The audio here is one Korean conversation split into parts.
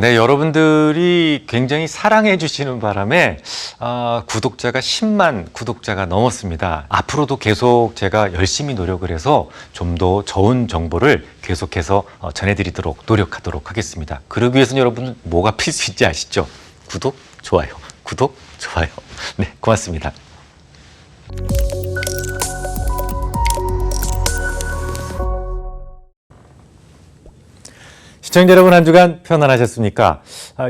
네, 여러분들이 굉장히 사랑해 주시는 바람에 구독자가 10만 구독자가 넘었습니다. 앞으로도 계속 제가 열심히 노력을 해서 좀 더 좋은 정보를 계속해서 전해드리도록 노력하도록 하겠습니다. 그러기 위해서는 여러분 뭐가 필수인지 아시죠? 구독, 좋아요. 구독, 좋아요. 네, 고맙습니다. 시청자 여러분, 한 주간 편안하셨습니까?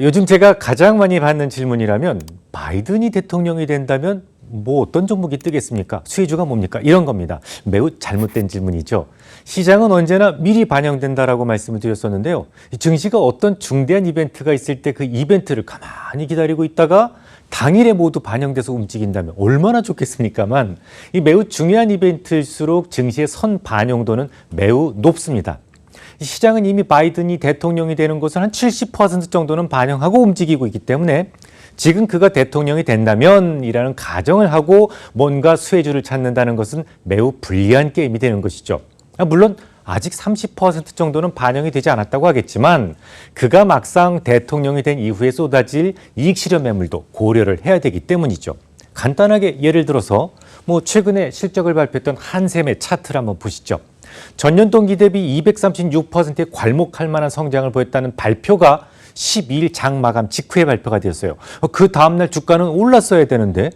요즘 제가 가장 많이 받는 질문이라면 바이든이 대통령이 된다면 뭐 어떤 종목이 뜨겠습니까? 수혜주가 뭡니까? 이런 겁니다. 매우 잘못된 질문이죠. 시장은 언제나 미리 반영된다라고 말씀을 드렸었는데요. 증시가 어떤 중대한 이벤트가 있을 때 그 이벤트를 가만히 기다리고 있다가 당일에 모두 반영돼서 움직인다면 얼마나 좋겠습니까만, 이 매우 중요한 이벤트일수록 증시의 선 반영도는 매우 높습니다. 시장은 이미 바이든이 대통령이 되는 것을 한 70% 정도는 반영하고 움직이고 있기 때문에 지금 그가 대통령이 된다면 이라는 가정을 하고 뭔가 수혜주를 찾는다는 것은 매우 불리한 게임이 되는 것이죠. 물론 아직 30% 정도는 반영이 되지 않았다고 하겠지만 그가 막상 대통령이 된 이후에 쏟아질 이익 실현 매물도 고려를 해야 되기 때문이죠. 간단하게 예를 들어서 최근에 실적을 발표했던 한샘의 차트를 한번 보시죠. 전년 동기 대비 236%의 괄목할 만한 성장을 보였다는 발표가 12일 장 마감 직후에 발표가 되었어요. 그 다음날 주가는 올랐어야 되는데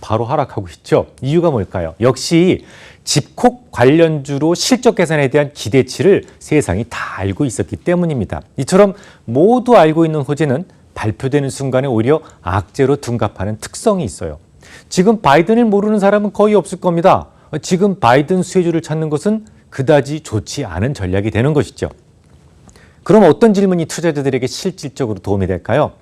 바로 하락하고 있죠. 이유가 뭘까요? 역시 집콕 관련주로 실적 개선에 대한 기대치를 세상이 다 알고 있었기 때문입니다. 이처럼 모두 알고 있는 호재는 발표되는 순간에 오히려 악재로 둔갑하는 특성이 있어요. 지금 바이든을 모르는 사람은 거의 없을 겁니다. 지금 바이든 수혜주를 찾는 것은 그다지 좋지 않은 전략이 되는 것이죠. 그럼 어떤 질문이 투자자들에게 실질적으로 도움이 될까요?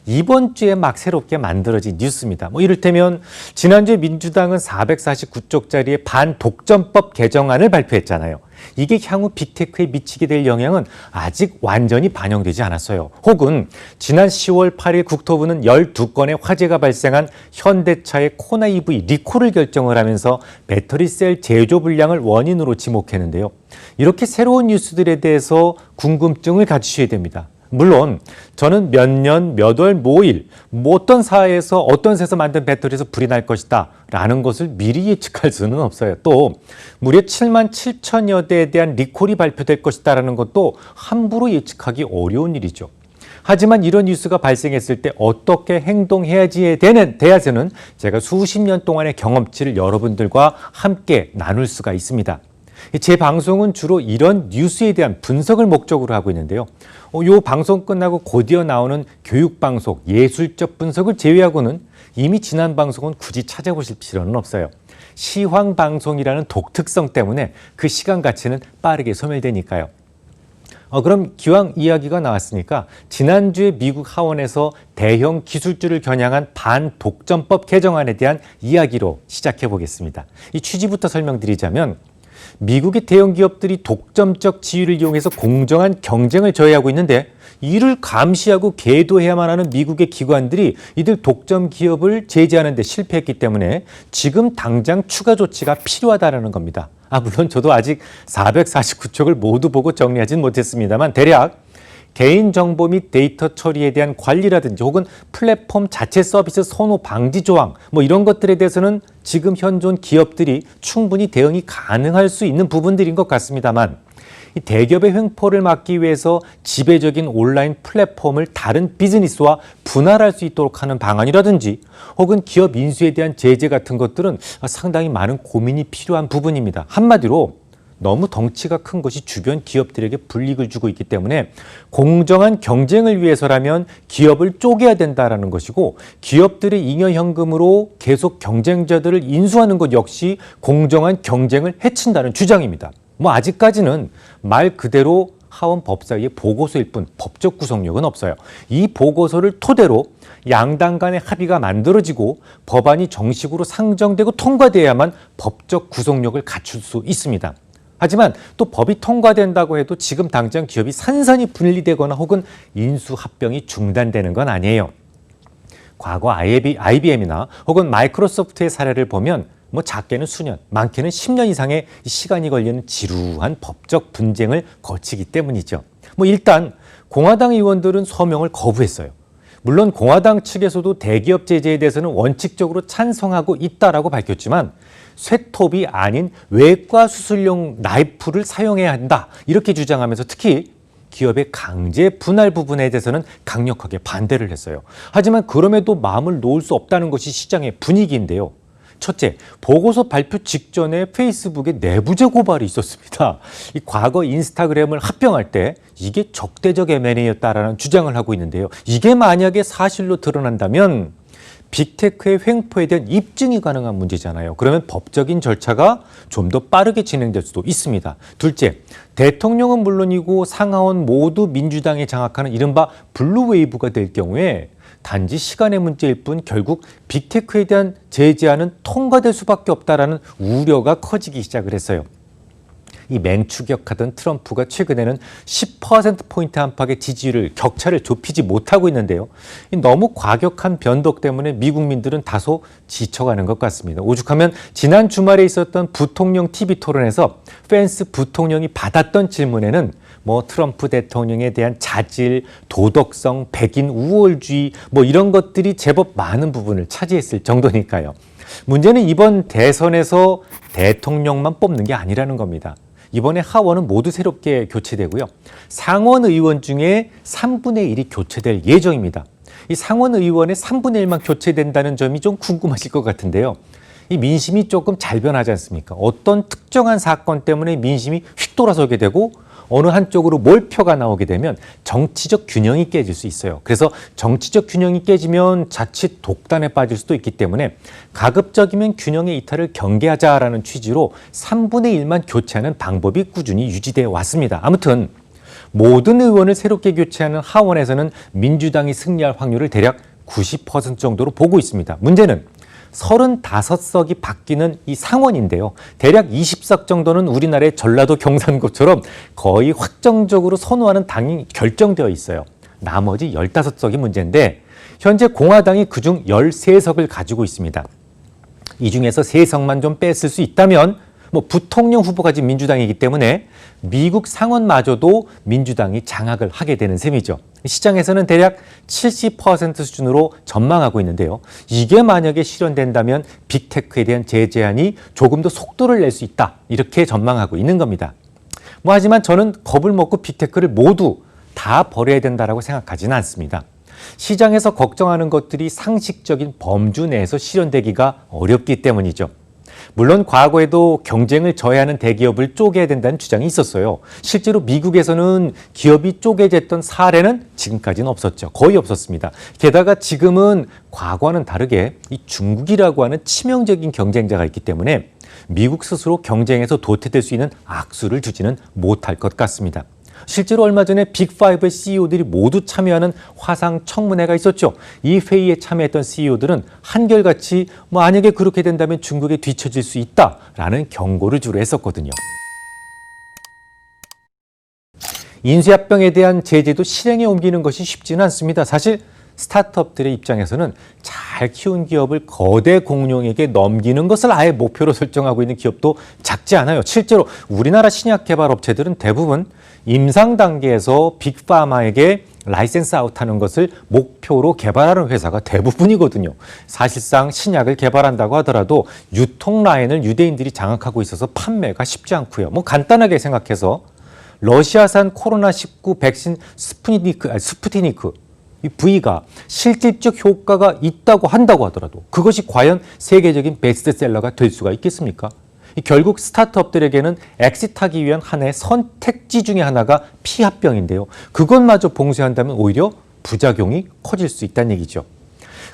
이번 주에 막 새롭게 만들어진 뉴스입니다. 이를테면 지난주에 민주당은 449쪽짜리의 반독점법 개정안을 발표했잖아요. 이게 향후 빅테크에 미치게 될 영향은 아직 완전히 반영되지 않았어요. 혹은 지난 10월 8일 국토부는 12건의 화재가 발생한 현대차의 코나 EV 리콜을 결정을 하면서 배터리셀 제조 불량을 원인으로 지목했는데요. 이렇게 새로운 뉴스들에 대해서 궁금증을 가지셔야 됩니다. 물론 저는 몇 년, 몇 월, 뭐일, 어떤 사회에서 어떤 새에서 만든 배터리에서 불이 날 것이다 라는 것을 미리 예측할 수는 없어요. 또 무려 7만 7천여 대에 대한 리콜이 발표될 것이다 라는 것도 함부로 예측하기 어려운 일이죠. 하지만 이런 뉴스가 발생했을 때 어떻게 행동해야지에 대해서는 제가 수십 년 동안의 경험치를 여러분들과 함께 나눌 수가 있습니다. 제 방송은 주로 이런 뉴스에 대한 분석을 목적으로 하고 있는데요. 이 방송 끝나고 곧이어 나오는 교육방송, 예술적 분석을 제외하고는 이미 지난 방송은 굳이 찾아보실 필요는 없어요. 시황방송이라는 독특성 때문에 그 시간 가치는 빠르게 소멸되니까요. 그럼 기왕 이야기가 나왔으니까 지난주에 미국 하원에서 대형 기술주를 겨냥한 반독점법 개정안에 대한 이야기로 시작해 보겠습니다. 이 취지부터 설명드리자면 미국의 대형 기업들이 독점적 지위를 이용해서 공정한 경쟁을 저해하고 있는데 이를 감시하고 계도해야만 하는 미국의 기관들이 이들 독점 기업을 제재하는 데 실패했기 때문에 지금 당장 추가 조치가 필요하다는 겁니다. 물론 저도 아직 449척을 모두 보고 정리하진 못했습니다만 대략 개인정보 및 데이터 처리에 대한 관리라든지 혹은 플랫폼 자체 서비스 선호 방지 조항 이런 것들에 대해서는 지금 현존 기업들이 충분히 대응이 가능할 수 있는 부분들인 것 같습니다만 이 대기업의 횡포를 막기 위해서 지배적인 온라인 플랫폼을 다른 비즈니스와 분할할 수 있도록 하는 방안이라든지 혹은 기업 인수에 대한 제재 같은 것들은 상당히 많은 고민이 필요한 부분입니다. 한마디로 너무 덩치가 큰 것이 주변 기업들에게 불이익을 주고 있기 때문에 공정한 경쟁을 위해서라면 기업을 쪼개야 된다는 것이고 기업들의 잉여 현금으로 계속 경쟁자들을 인수하는 것 역시 공정한 경쟁을 해친다는 주장입니다. 아직까지는 말 그대로 하원 법사위의 보고서일 뿐 법적 구속력은 없어요. 이 보고서를 토대로 양당 간의 합의가 만들어지고 법안이 정식으로 상정되고 통과돼야만 법적 구속력을 갖출 수 있습니다. 하지만 또 법이 통과된다고 해도 지금 당장 기업이 산산이 분리되거나 혹은 인수합병이 중단되는 건 아니에요. 과거 IBM이나 혹은 마이크로소프트의 사례를 보면 작게는 수년, 많게는 10년 이상의 시간이 걸리는 지루한 법적 분쟁을 거치기 때문이죠. 일단 공화당 의원들은 서명을 거부했어요. 물론 공화당 측에서도 대기업 제재에 대해서는 원칙적으로 찬성하고 있다라고 밝혔지만 쇠톱이 아닌 외과 수술용 나이프를 사용해야 한다 이렇게 주장하면서 특히 기업의 강제 분할 부분에 대해서는 강력하게 반대를 했어요. 하지만 그럼에도 마음을 놓을 수 없다는 것이 시장의 분위기인데요. 첫째, 보고서 발표 직전에 페이스북에 내부자 고발이 있었습니다. 이 과거 인스타그램을 합병할 때 이게 적대적 M&A였다라는 주장을 하고 있는데요. 이게 만약에 사실로 드러난다면 빅테크의 횡포에 대한 입증이 가능한 문제잖아요. 그러면 법적인 절차가 좀 더 빠르게 진행될 수도 있습니다. 둘째, 대통령은 물론이고 상하원 모두 민주당이 장악하는 이른바 블루웨이브가 될 경우에 단지 시간의 문제일 뿐 결국 빅테크에 대한 제재안은 통과될 수밖에 없다라는 우려가 커지기 시작을 했어요. 이 맹추격하던 트럼프가 최근에는 10%포인트 안팎의 지지율을 격차를 좁히지 못하고 있는데요. 너무 과격한 변덕 때문에 미국민들은 다소 지쳐가는 것 같습니다. 오죽하면 지난 주말에 있었던 부통령 TV 토론에서 펜스 부통령이 받았던 질문에는 트럼프 대통령에 대한 자질, 도덕성, 백인 우월주의 이런 것들이 제법 많은 부분을 차지했을 정도니까요. 문제는 이번 대선에서 대통령만 뽑는 게 아니라는 겁니다. 이번에 하원은 모두 새롭게 교체되고요. 상원 의원 중에 3분의 1이 교체될 예정입니다. 이 상원 의원의 3분의 1만 교체된다는 점이 좀 궁금하실 것 같은데요. 이 민심이 조금 잘 변하지 않습니까? 어떤 특정한 사건 때문에 민심이 휙 돌아서게 되고 어느 한쪽으로 몰표가 나오게 되면 정치적 균형이 깨질 수 있어요. 그래서 정치적 균형이 깨지면 자칫 독단에 빠질 수도 있기 때문에 가급적이면 균형의 이탈을 경계하자라는 취지로 3분의 1만 교체하는 방법이 꾸준히 유지되어 왔습니다. 아무튼 모든 의원을 새롭게 교체하는 하원에서는 민주당이 승리할 확률을 대략 90% 정도로 보고 있습니다. 문제는 35석이 바뀌는 이 상원인데요. 대략 20석 정도는 우리나라의 전라도 경상도처럼 거의 확정적으로 선호하는 당이 결정되어 있어요. 나머지 15석이 문제인데 현재 공화당이 그중 13석을 가지고 있습니다. 이 중에서 3석만 좀 뺐을 수 있다면 부통령 후보가 지금 민주당이기 때문에 미국 상원마저도 민주당이 장악을 하게 되는 셈이죠. 시장에서는 대략 70% 수준으로 전망하고 있는데요. 이게 만약에 실현된다면 빅테크에 대한 제재안이 조금 더 속도를 낼 수 있다. 이렇게 전망하고 있는 겁니다. 하지만 저는 겁을 먹고 빅테크를 모두 다 버려야 된다고 생각하지는 않습니다. 시장에서 걱정하는 것들이 상식적인 범주 내에서 실현되기가 어렵기 때문이죠. 물론 과거에도 경쟁을 저해하는 대기업을 쪼개야 된다는 주장이 있었어요. 실제로 미국에서는 기업이 쪼개졌던 사례는 지금까지는 없었죠. 거의 없었습니다. 게다가 지금은 과거와는 다르게 이 중국이라고 하는 치명적인 경쟁자가 있기 때문에 미국 스스로 경쟁에서 도태될 수 있는 악수를 두지는 못할 것 같습니다. 실제로 얼마 전에 빅5의 CEO들이 모두 참여하는 화상 청문회가 있었죠. 이 회의에 참여했던 CEO들은 한결같이 만약에 그렇게 된다면 중국에 뒤처질 수 있다라는 경고를 주로 했었거든요. 인수합병에 대한 제재도 실행에 옮기는 것이 쉽지는 않습니다. 사실 스타트업들의 입장에서는 잘 키운 기업을 거대 공룡에게 넘기는 것을 아예 목표로 설정하고 있는 기업도 작지 않아요. 실제로 우리나라 신약 개발 업체들은 대부분 임상 단계에서 빅파마에게 라이센스 아웃하는 것을 목표로 개발하는 회사가 대부분이거든요. 사실상 신약을 개발한다고 하더라도 유통 라인을 유대인들이 장악하고 있어서 판매가 쉽지 않고요. 간단하게 생각해서 러시아산 코로나19 백신 스푸트니크 이 V가 실질적 효과가 있다고 한다고 하더라도 그것이 과연 세계적인 베스트셀러가 될 수가 있겠습니까? 결국 스타트업들에게는 엑시트하기 위한 하나의 선택지 중에 하나가 피합병인데요. 그것마저 봉쇄한다면 오히려 부작용이 커질 수 있다는 얘기죠.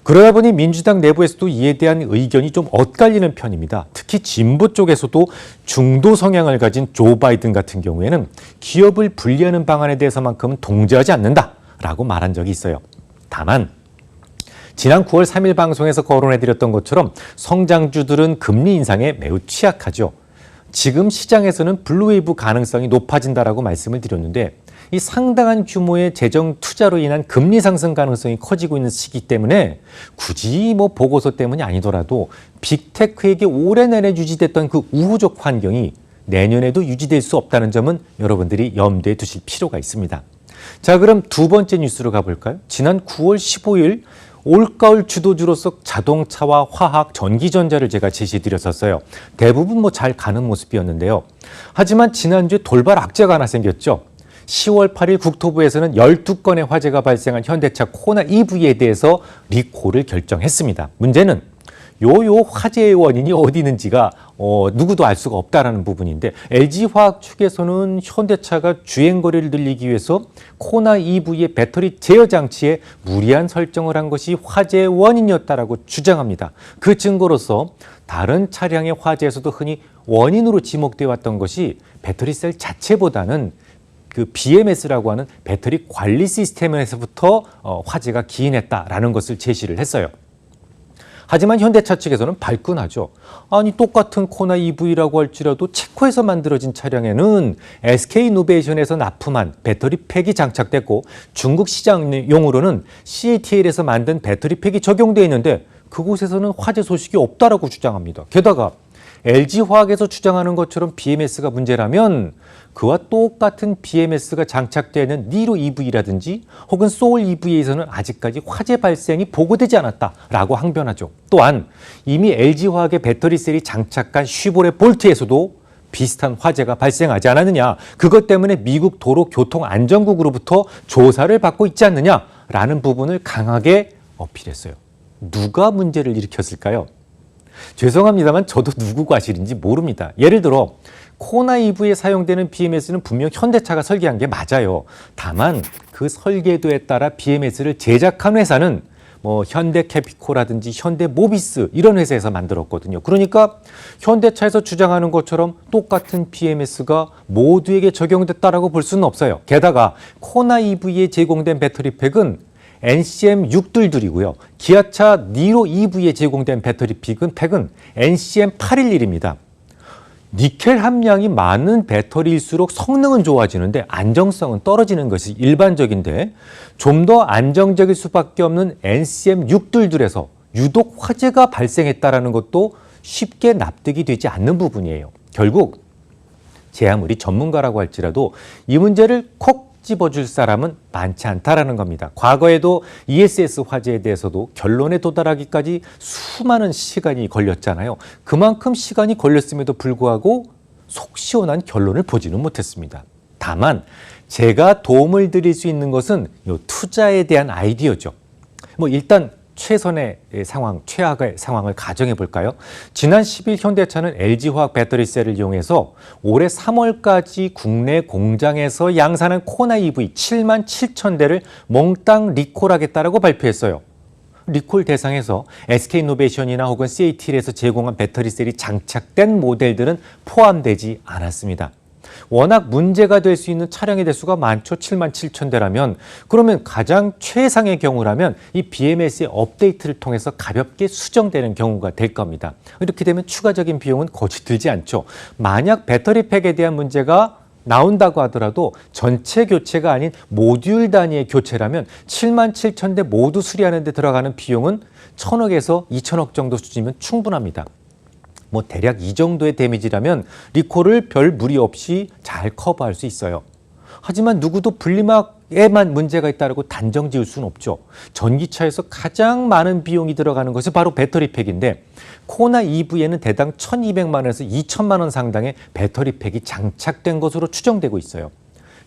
그러다 보니 민주당 내부에서도 이에 대한 의견이 좀 엇갈리는 편입니다. 특히 진보 쪽에서도 중도 성향을 가진 조 바이든 같은 경우에는 기업을 분리하는 방안에 대해서만큼은 동조하지 않는다라고 말한 적이 있어요. 다만 지난 9월 3일 방송에서 거론해드렸던 것처럼 성장주들은 금리 인상에 매우 취약하죠. 지금 시장에서는 블루웨이브 가능성이 높아진다라고 말씀을 드렸는데 이 상당한 규모의 재정 투자로 인한 금리 상승 가능성이 커지고 있는 시기 때문에 굳이 보고서 때문이 아니더라도 빅테크에게 올해 내내 유지됐던 그 우호적 환경이 내년에도 유지될 수 없다는 점은 여러분들이 염두에 두실 필요가 있습니다. 자, 그럼 두 번째 뉴스로 가볼까요? 지난 9월 15일 올가을 주도주로서 자동차와 화학, 전기전자를 제가 제시드렸었어요. 대부분 잘 가는 모습이었는데요. 하지만 지난주에 돌발 악재가 하나 생겼죠. 10월 8일 국토부에서는 12건의 화재가 발생한 현대차 코나 EV에 대해서 리콜을 결정했습니다. 문제는 요 화재의 원인이 어디 있는지가 누구도 알 수가 없다라는 부분인데, LG화학 측에서는 현대차가 주행거리를 늘리기 위해서 코나 EV의 배터리 제어 장치에 무리한 설정을 한 것이 화재의 원인이었다라고 주장합니다. 그 증거로서 다른 차량의 화재에서도 흔히 원인으로 지목되어 왔던 것이 배터리셀 자체보다는 그 BMS라고 하는 배터리 관리 시스템에서부터 화재가 기인했다라는 것을 제시를 했어요. 하지만 현대차 측에서는 발끈하죠. 아니, 똑같은 코나 EV라고 할지라도 체코에서 만들어진 차량에는 SK이노베이션에서 납품한 배터리 팩이 장착됐고 중국 시장용으로는 CATL에서 만든 배터리 팩이 적용되어 있는데 그곳에서는 화재 소식이 없다라고 주장합니다. 게다가 LG화학에서 주장하는 것처럼 BMS가 문제라면 그와 똑같은 BMS가 장착되어 있는 니로 EV라든지 혹은 소울 EV에서는 아직까지 화재 발생이 보고되지 않았다라고 항변하죠. 또한 이미 LG화학의 배터리셀이 장착한 쉬보레 볼트에서도 비슷한 화재가 발생하지 않았느냐, 그것 때문에 미국 도로교통안전국으로부터 조사를 받고 있지 않느냐라는 부분을 강하게 어필했어요. 누가 문제를 일으켰을까요? 죄송합니다만 저도 누구 과실인지 모릅니다. 예를 들어 코나 EV에 사용되는 BMS는 분명 현대차가 설계한 게 맞아요. 다만 그 설계도에 따라 BMS를 제작한 회사는 현대캐피코라든지 현대모비스 이런 회사에서 만들었거든요. 그러니까 현대차에서 주장하는 것처럼 똑같은 BMS가 모두에게 적용됐다라고 볼 수는 없어요. 게다가 코나 EV에 제공된 배터리팩은 NCM622이고요. 기아차 니로 EV에 제공된 배터리팩은 NCM811입니다. 니켈 함량이 많은 배터리일수록 성능은 좋아지는데 안정성은 떨어지는 것이 일반적인데, 좀 더 안정적일 수밖에 없는 NCM622에서 유독 화재가 발생했다는 것도 쉽게 납득이 되지 않는 부분이에요. 결국 제 아무리 전문가라고 할지라도 이 문제를 콕 집어줄 사람은 많지 않다라는 겁니다. 과거에도 ESS 화재에 대해서도 결론에 도달하기까지 수많은 시간이 걸렸잖아요. 그만큼 시간이 걸렸음에도 불구하고 속 시원한 결론을 보지는 못했습니다. 다만 제가 도움을 드릴 수 있는 것은 이 투자에 대한 아이디어죠. 일단 최선의 상황, 최악의 상황을 가정해 볼까요? 지난 10일 현대차는 LG화학 배터리셀을 이용해서 올해 3월까지 국내 공장에서 양산한 코나 EV 7만 7천 대를 몽땅 리콜하겠다라고 발표했어요. 리콜 대상에서 SK이노베이션이나 혹은 CATL에서 제공한 배터리셀이 장착된 모델들은 포함되지 않았습니다. 워낙 문제가 될 수 있는 차량의 대수가 많죠. 7만 7천 대라면. 그러면 가장 최상의 경우라면 이 BMS의 업데이트를 통해서 가볍게 수정되는 경우가 될 겁니다. 이렇게 되면 추가적인 비용은 거의 들지 않죠. 만약 배터리팩에 대한 문제가 나온다고 하더라도 전체 교체가 아닌 모듈 단위의 교체라면 7만 7천 대 모두 수리하는 데 들어가는 비용은 1,000억에서 2,000억 정도 수준이면 충분합니다. 대략 이 정도의 데미지라면 리콜을 별 무리 없이 잘 커버할 수 있어요. 하지만 누구도 분리막에만 문제가 있다고 단정 지을 수는 없죠. 전기차에서 가장 많은 비용이 들어가는 것이 바로 배터리팩인데, 코나 EV에는 대당 1,200만 원에서 2천만 원 상당의 배터리팩이 장착된 것으로 추정되고 있어요.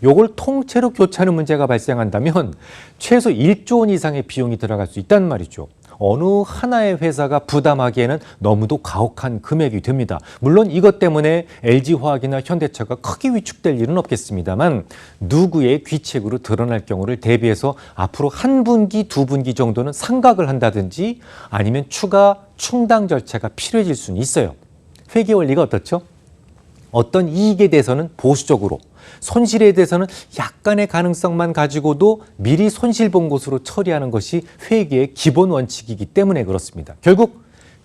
요걸 통째로 교체하는 문제가 발생한다면 최소 1조 원 이상의 비용이 들어갈 수 있단 말이죠. 어느 하나의 회사가 부담하기에는 너무도 가혹한 금액이 됩니다. 물론 이것 때문에 LG화학이나 현대차가 크게 위축될 일은 없겠습니다만 누구의 귀책으로 드러날 경우를 대비해서 앞으로 한 분기, 두 분기 정도는 상각을 한다든지 아니면 추가 충당 절차가 필요해질 수는 있어요. 회계 원리가 어떻죠? 어떤 이익에 대해서는 보수적으로, 손실에 대해서는 약간의 가능성만 가지고도 미리 손실 본 것으로 처리하는 것이 회계의 기본 원칙이기 때문에 그렇습니다. 결국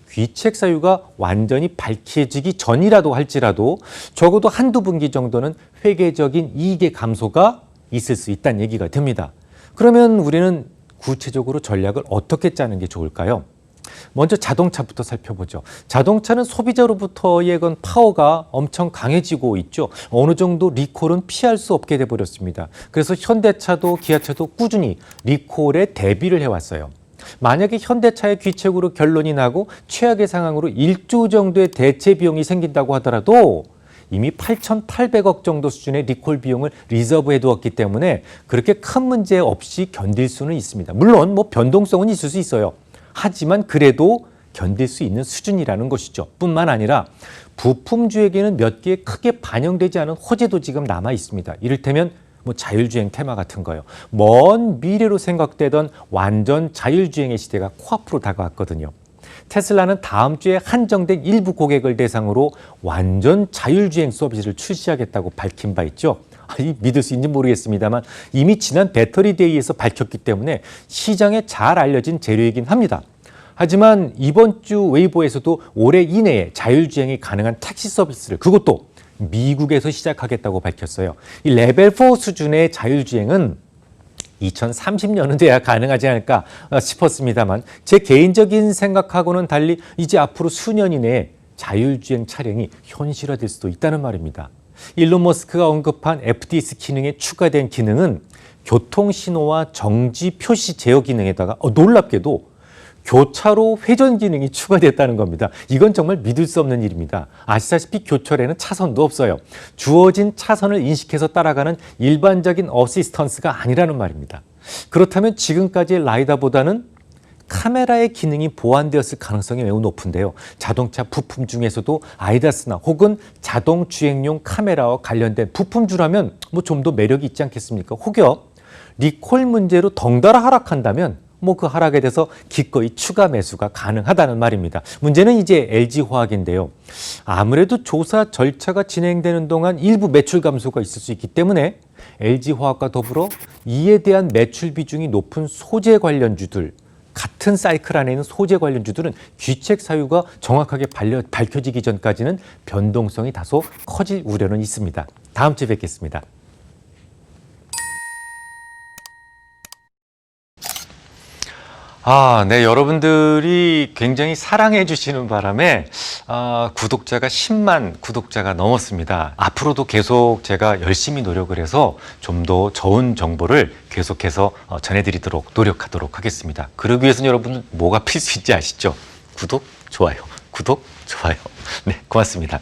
귀책 사유가 완전히 밝혀지기 전이라도 할지라도 적어도 한두 분기 정도는 회계적인 이익의 감소가 있을 수 있다는 얘기가 됩니다. 그러면 우리는 구체적으로 전략을 어떻게 짜는 게 좋을까요? 먼저 자동차부터 살펴보죠. 자동차는 소비자로부터의 건 파워가 엄청 강해지고 있죠. 어느 정도 리콜은 피할 수 없게 돼버렸습니다. 그래서 현대차도 기아차도 꾸준히 리콜에 대비를 해왔어요. 만약에 현대차의 귀책으로 결론이 나고 최악의 상황으로 1조 정도의 대체 비용이 생긴다고 하더라도 이미 8,800억 정도 수준의 리콜 비용을 리저브해 두었기 때문에 그렇게 큰 문제 없이 견딜 수는 있습니다. 물론 뭐 변동성은 있을 수 있어요. 하지만 그래도 견딜 수 있는 수준이라는 것이죠. 뿐만 아니라 부품주에게는 몇 개의 크게 반영되지 않은 호재도 지금 남아 있습니다. 이를테면 뭐 자율주행 테마 같은 거요. 먼 미래로 생각되던 완전 자율주행의 시대가 코앞으로 다가왔거든요. 테슬라는 다음 주에 한정된 일부 고객을 대상으로 완전 자율주행 서비스를 출시하겠다고 밝힌 바 있죠. 믿을 수 있는지 모르겠습니다만 이미 지난 배터리 데이에서 밝혔기 때문에 시장에 잘 알려진 재료이긴 합니다. 하지만 이번 주 웨이보에서도 올해 이내에 자율주행이 가능한 택시 서비스를 그것도 미국에서 시작하겠다고 밝혔어요. 이 레벨 4 수준의 자율주행은 2030년은 돼야 가능하지 않을까 싶었습니다만 제 개인적인 생각하고는 달리 이제 앞으로 수년 이내에 자율주행 차량이 현실화될 수도 있다는 말입니다. 일론 머스크가 언급한 FDS 기능에 추가된 기능은 교통신호와 정지 표시 제어 기능에다가 놀랍게도 교차로 회전 기능이 추가됐다는 겁니다. 이건 정말 믿을 수 없는 일입니다. 아시다시피 교철에는 차선도 없어요. 주어진 차선을 인식해서 따라가는 일반적인 어시스턴스가 아니라는 말입니다. 그렇다면 지금까지의 라이다보다는 카메라의 기능이 보완되었을 가능성이 매우 높은데요. 자동차 부품 중에서도 아이다스나 혹은 자동 주행용 카메라와 관련된 부품주라면 뭐 좀 더 매력이 있지 않겠습니까? 혹여 리콜 문제로 덩달아 하락한다면 그 하락에 대해서 기꺼이 추가 매수가 가능하다는 말입니다. 문제는 이제 LG화학인데요. 아무래도 조사 절차가 진행되는 동안 일부 매출 감소가 있을 수 있기 때문에 LG화학과 더불어 이에 대한 매출 비중이 높은 소재 관련주들, 같은 사이클 안에 있는 소재 관련주들은 귀책 사유가 정확하게 밝혀지기 전까지는 변동성이 다소 커질 우려는 있습니다. 다음 주에 뵙겠습니다. 네, 여러분들이 굉장히 사랑해 주시는 바람에 구독자가 10만 구독자가 넘었습니다. 앞으로도 계속 제가 열심히 노력을 해서 좀 더 좋은 정보를 계속해서 전해드리도록 노력하도록 하겠습니다. 그러기 위해서는 여러분 뭐가 필수인지 아시죠? 구독, 좋아요. 구독, 좋아요. 네, 고맙습니다.